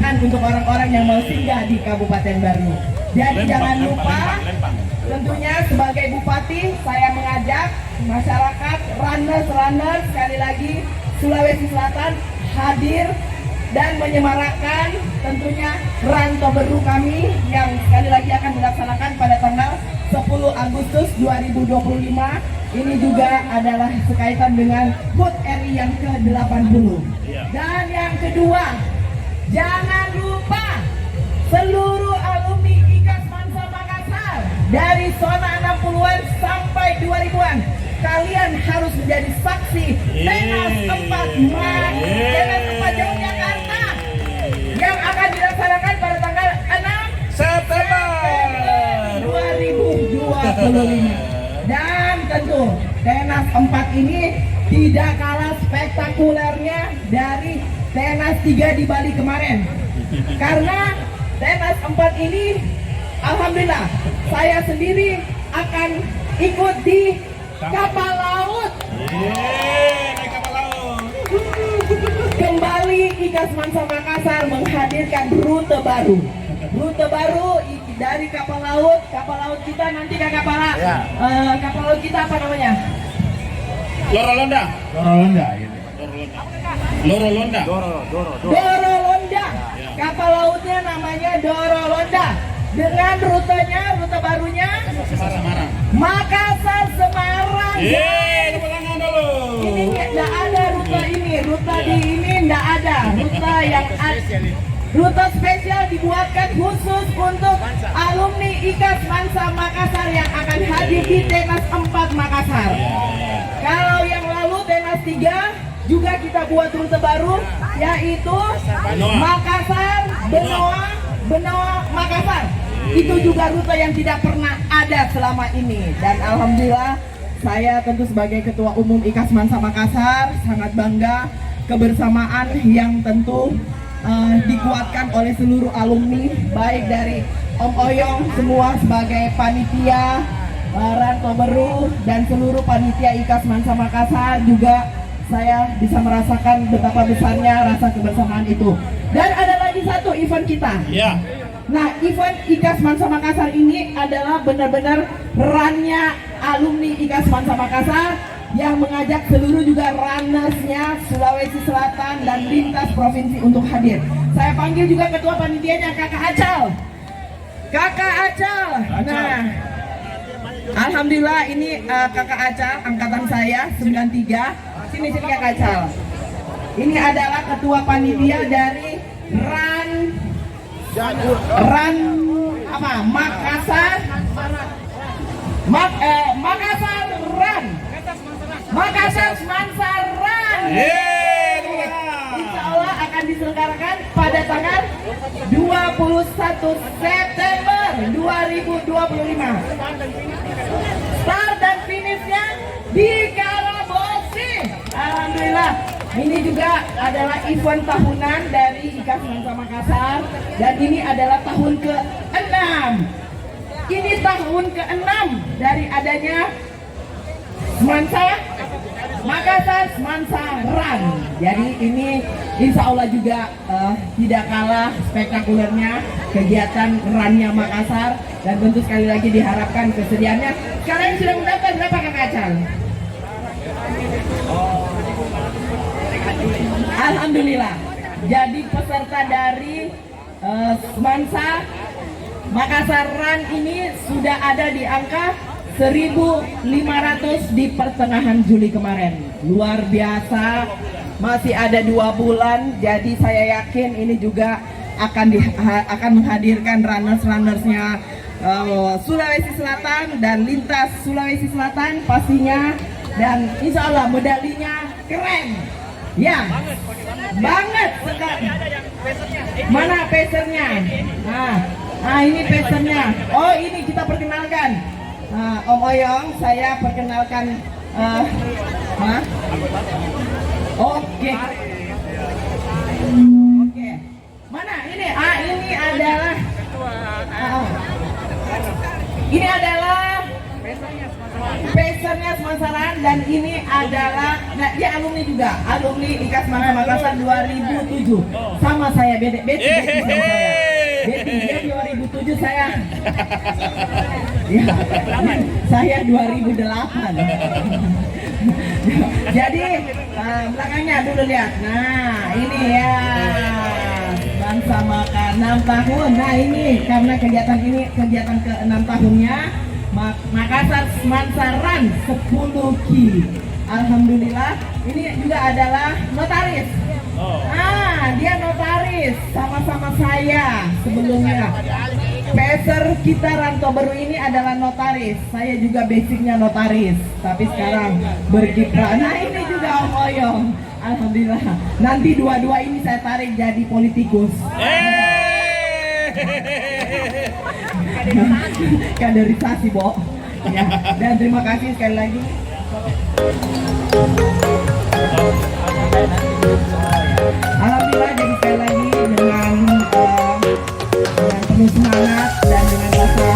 diperuntukkan untuk orang-orang yang mau singgah di Kabupaten Baru. Jadi jangan lupa, tentunya sebagai Bupati saya mengajak masyarakat runners sekali lagi Sulawesi Selatan hadir dan menyemarakkan tentunya Run Toberu kami yang sekali lagi akan dilaksanakan pada tanggal 10 Agustus 2025. Ini juga adalah sekaitan dengan HUT RI yang ke-80. Dan yang kedua, jangan lupa seluruh alumni IKAS Mansa Makassar dari zona 60-an sampai 2000-an, kalian harus menjadi saksi Tenas 4 Yogyakarta yang akan dilaksanakan pada tanggal 6 September 2025. Dan tentu Tenas 4 ini tidak kalah spektakulernya dari Tenas 3 di Bali kemarin. Karena Tenas 4 ini alhamdulillah saya sendiri akan ikut di kapal laut. Naik kapal laut. Kembali IKAS Mansa Makassar menghadirkan rute baru. Rute baru dari kapal laut kita nanti Kakak Para. Ya. Kapal laut kita apa namanya? Loro Londa. Loro Londa. Doro Londa. Kapal lautnya namanya Doro Londa. Dengan rute barunya Semarang. Makassar Semarang. Tepuk tangan dulu. Ini nggak ada rute ini, rute di ini nggak ada. Rute yang rute spesial dibuatkan khusus untuk alumni IKAS Mansa Makassar yang akan hadir di Tenas 4 Makassar. Kalau yang lalu Tenas 3 juga kita buat rute baru, yaitu Makassar, Benoa, Makassar. Itu juga rute yang tidak pernah ada selama ini. Dan alhamdulillah saya tentu sebagai Ketua Umum IKAS Mansa Makassar sangat bangga kebersamaan yang tentu dikuatkan oleh seluruh alumni, baik dari Om Oyong semua sebagai panitia Run Toberu dan seluruh panitia IKAS Mansa Makassar. Juga saya bisa merasakan betapa besarnya rasa kebersamaan itu. Dan ada lagi satu event kita. Ya. Nah, event IKAS Mansa Makassar ini adalah benar-benar runnya alumni IKAS Mansa Makassar yang mengajak seluruh juga runnersnya Sulawesi Selatan dan lintas provinsi untuk hadir. Saya panggil juga ketua panitianya Kakak Acal. Kakak Acal. Nah, alhamdulillah ini Kakak Acal angkatan saya 93. Sini Kakak Acal. Ini adalah ketua panitia dari Makassar Run. Makassar Mansa Run. Insya Allah akan diselenggarakan pada tanggal 21 September 2025. Start dan finishnya di Karabosi. Alhamdulillah. Ini juga adalah event tahunan dari IKAS Mansa Makassar dan ini adalah tahun ke-6. Ini tahun ke-6 dari adanya Makassar Mansa Run. Jadi ini insya Allah juga tidak kalah spektakulernya kegiatan runnya Makassar. Dan tentu sekali lagi diharapkan kesediaannya. Sekarang sudah mendaftar berapa Kakak Acal? Alhamdulillah. Jadi peserta dari Makassar Run ini sudah ada di angka 1.500 di pertengahan Juli kemarin. Luar biasa. Masih ada 2 bulan. Jadi saya yakin ini juga akan menghadirkan runnersnya Sulawesi Selatan dan lintas Sulawesi Selatan pastinya. Dan insya Allah medalinya keren. Ya, banget sekali. Mana pesernya? Nah, ini pesernya. Oh, ini kita perkenalkan. Om Oyong, saya perkenalkan. Oke. Mana ini? Ini adalah pesernya Semansaran dan Dan ini adalah, nah dia alumni juga, alumni IKAS Mansa Makassar 2007. Sama saya, Betty sama saya. Betty dia 2007, saya ya, saya 2008. Jadi belakangnya dulu lihat. Nah ini ya Mansa Makassar 6 tahun. Nah ini karena kegiatan ini kegiatan ke-6 tahunnya Makassar Mansa Run 10 Ki. Alhamdulillah ini juga adalah notaris. Dia notaris sama-sama saya sebelumnya. Peser kita Rantoberu ini adalah notaris. Saya juga basicnya notaris, tapi sekarang berkiprah. Nah ini juga Om Oyong. Alhamdulillah. Nanti dua-dua ini saya tarik jadi politikus. Kaderisasi, Bo. Ya. Dan terima kasih sekali lagi. Alhamdulillah, jadi sekali lagi dengan penuh semangat dan dengan rasa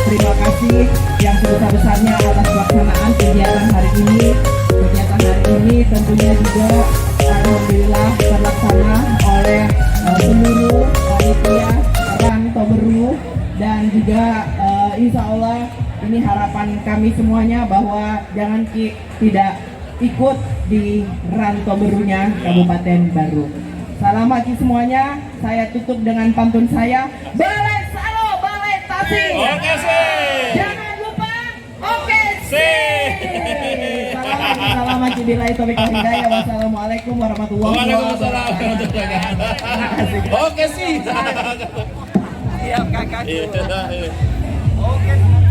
terima kasih yang sebesar-besarnya atas pelaksanaan kegiatan hari ini. Kegiatan hari ini tentunya juga alhamdulillah terlaksana oleh seluruh panitia Rantoberu dan juga insya Allah ini harapan kami semuanya bahwa jangan tidak ikut di Rantoberunya Kabupaten Baru. Salam hati semuanya. Saya tutup dengan pantun saya. Balai Salo, Balai Tasik. Oke sih. Jangan lupa. Oke sih. Salam hati billahi taufiq wal hidayah. Wassalamualaikum warahmatullahi Waalaikumsalam. wabarakatuh. Oke sih. Siap kakakku. Iya. Oke.